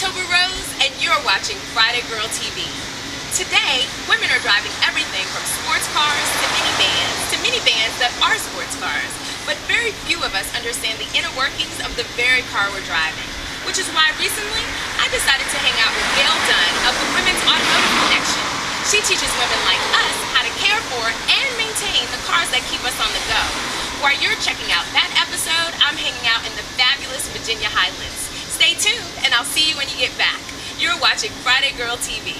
October Rose, and you're watching Friday Girl TV. Today, women are driving everything from sports cars to minivans that are sports cars. But very few of us understand the inner workings of the very car we're driving. Which is why recently, I decided to hang out with Gail Dunn of the Women's Automotive Connection. She teaches women like us how to care for and maintain the cars that keep us on the go. While you're checking out that episode, I'm hanging out in the fabulous Virginia Highlands. Stay tuned, and I'll see you when you get back. You're watching Friday Girl TV.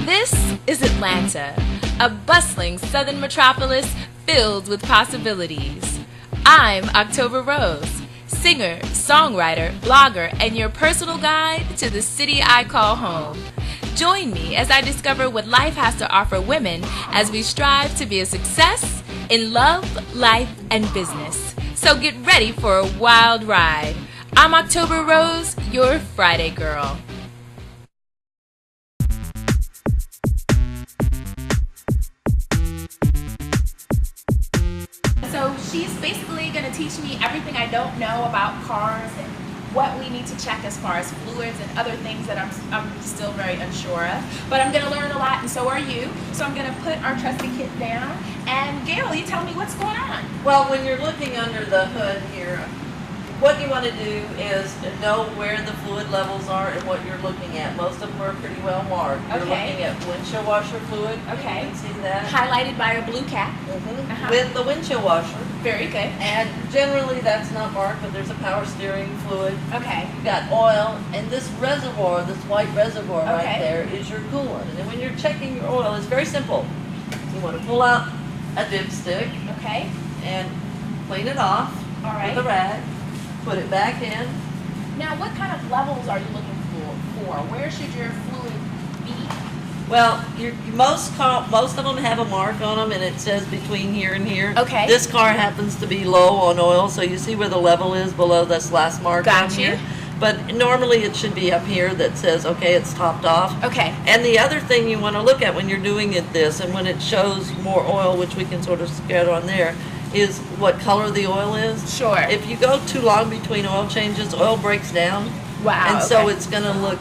This is Atlanta, a bustling southern metropolis filled with possibilities. I'm October Rose, singer, songwriter, blogger, and your personal guide to the city I call home. Join me as I discover what life has to offer women as we strive to be a success in love, life, and business. So get ready for a wild ride. I'm October Rose, your Friday girl. So she's basically going to teach me everything I don't know about cars and what we need to check as far as fluids and other things that I'm still very unsure of. But I'm going to learn a lot, and so are you. So I'm going to put our trusty kit down. And Gail, you tell me what's going on. Well, when you're looking under the hood here, what you want to do is know where the fluid levels are and what you're looking at. Most of them are pretty well marked. You're looking at windshield washer fluid. Okay. You can see that. Highlighted by a blue cap. With the windshield washer. Very good. And generally that's not marked, but there's a power steering fluid. Okay. You've got oil, and this reservoir, this white reservoir right there is your coolant. And then when you're checking your oil, it's very simple. You want to pull out a dipstick. Okay. And clean it off with a rag. Put it back in. Now, what kind of levels are you looking for? Where should your fluid be? Well, most of them have a mark on them, and it says between here and here. Okay. This car happens to be low on oil, so you see where the level is below this last mark on here. But normally it should be up here that says, okay, it's topped off. Okay. And the other thing you want to look at when you're doing this, and when it shows more oil, which we can sort of get on there, is what color the oil is. Sure. If you go too long between oil changes, oil breaks down. Wow. And so it's going to look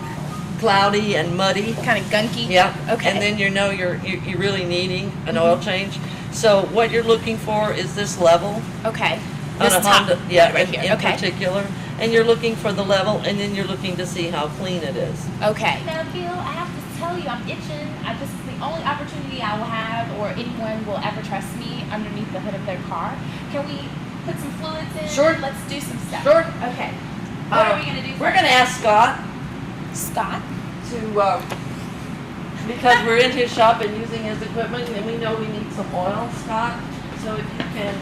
cloudy and muddy. Kind of gunky. Yeah. Okay. And then you're really needing an oil change. So what you're looking for is this level. Okay. On This a top, Honda, yeah, right in here. particular. And you're looking for the level, and then you're looking to see how clean it is. Okay. Now, Gail, I have to tell you, I'm itching. This is the only opportunity I will have, or anyone will ever trust me underneath the hood of their car. Can we put some fluids in? Sure. Let's do some stuff. Sure. Okay. What are we going to do first? We're going to ask Scott. Scott? Because we're in his shop and using his equipment, and we know we need some oil, Scott. So if you can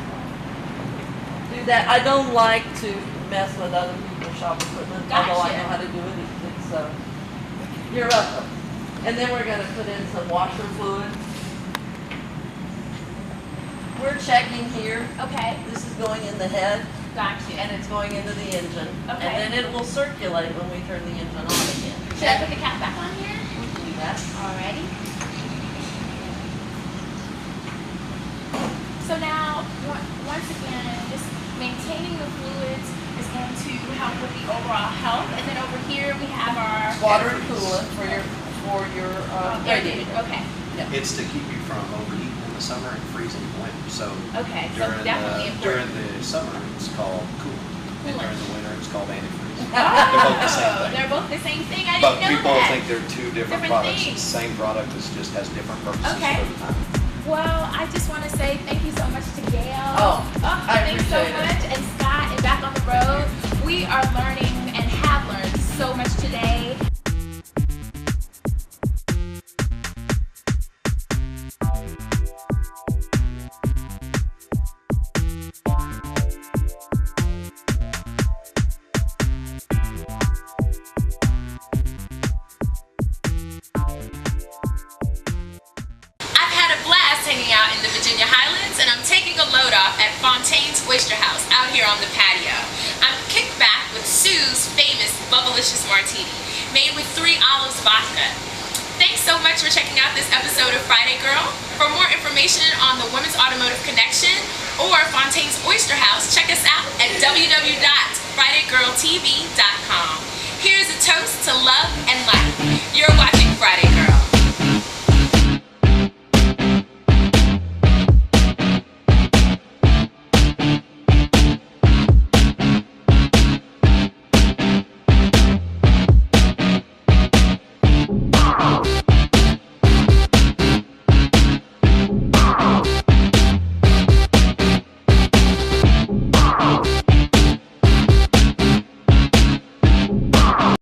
do that. I don't like to mess with other people's shop equipment, although I know how to do it. You're welcome. And then we're going to put in some washer fluid. We're checking here. Okay. This is going in the head. Gotcha. And it's going into the engine. Okay. And then it will circulate when we turn the engine on again. Should I put the cap back on here? We can do that. Alrighty. So now, once again, just maintaining the fluids is going to help with the overall health. And then over here we have our water and coolant for your radiator. Okay. Yeah. It's to keep you from overheating in the summer and freezing in the winter. So okay, so definitely during important. the summer it's called coolant, and during the winter it's called antifreeze. Oh, they're both the same thing. I didn't know that. But people think they're two different products. Things. It's the same product, it just has different purposes for the time. Well, I just want to say thank you so much to Gail. Thanks so much. And Scott, and back on the road, we are learning and have learned so much today. Hanging out in the Virginia Highlands, and I'm taking a load off at Fontaine's Oyster House out here on the patio. I'm kicked back with Sue's famous Bubblicious Martini, made with 3 olives vodka. Thanks so much for checking out this episode of Friday Girl. For more information on the Women's Automotive Connection or Fontaine's Oyster House, check us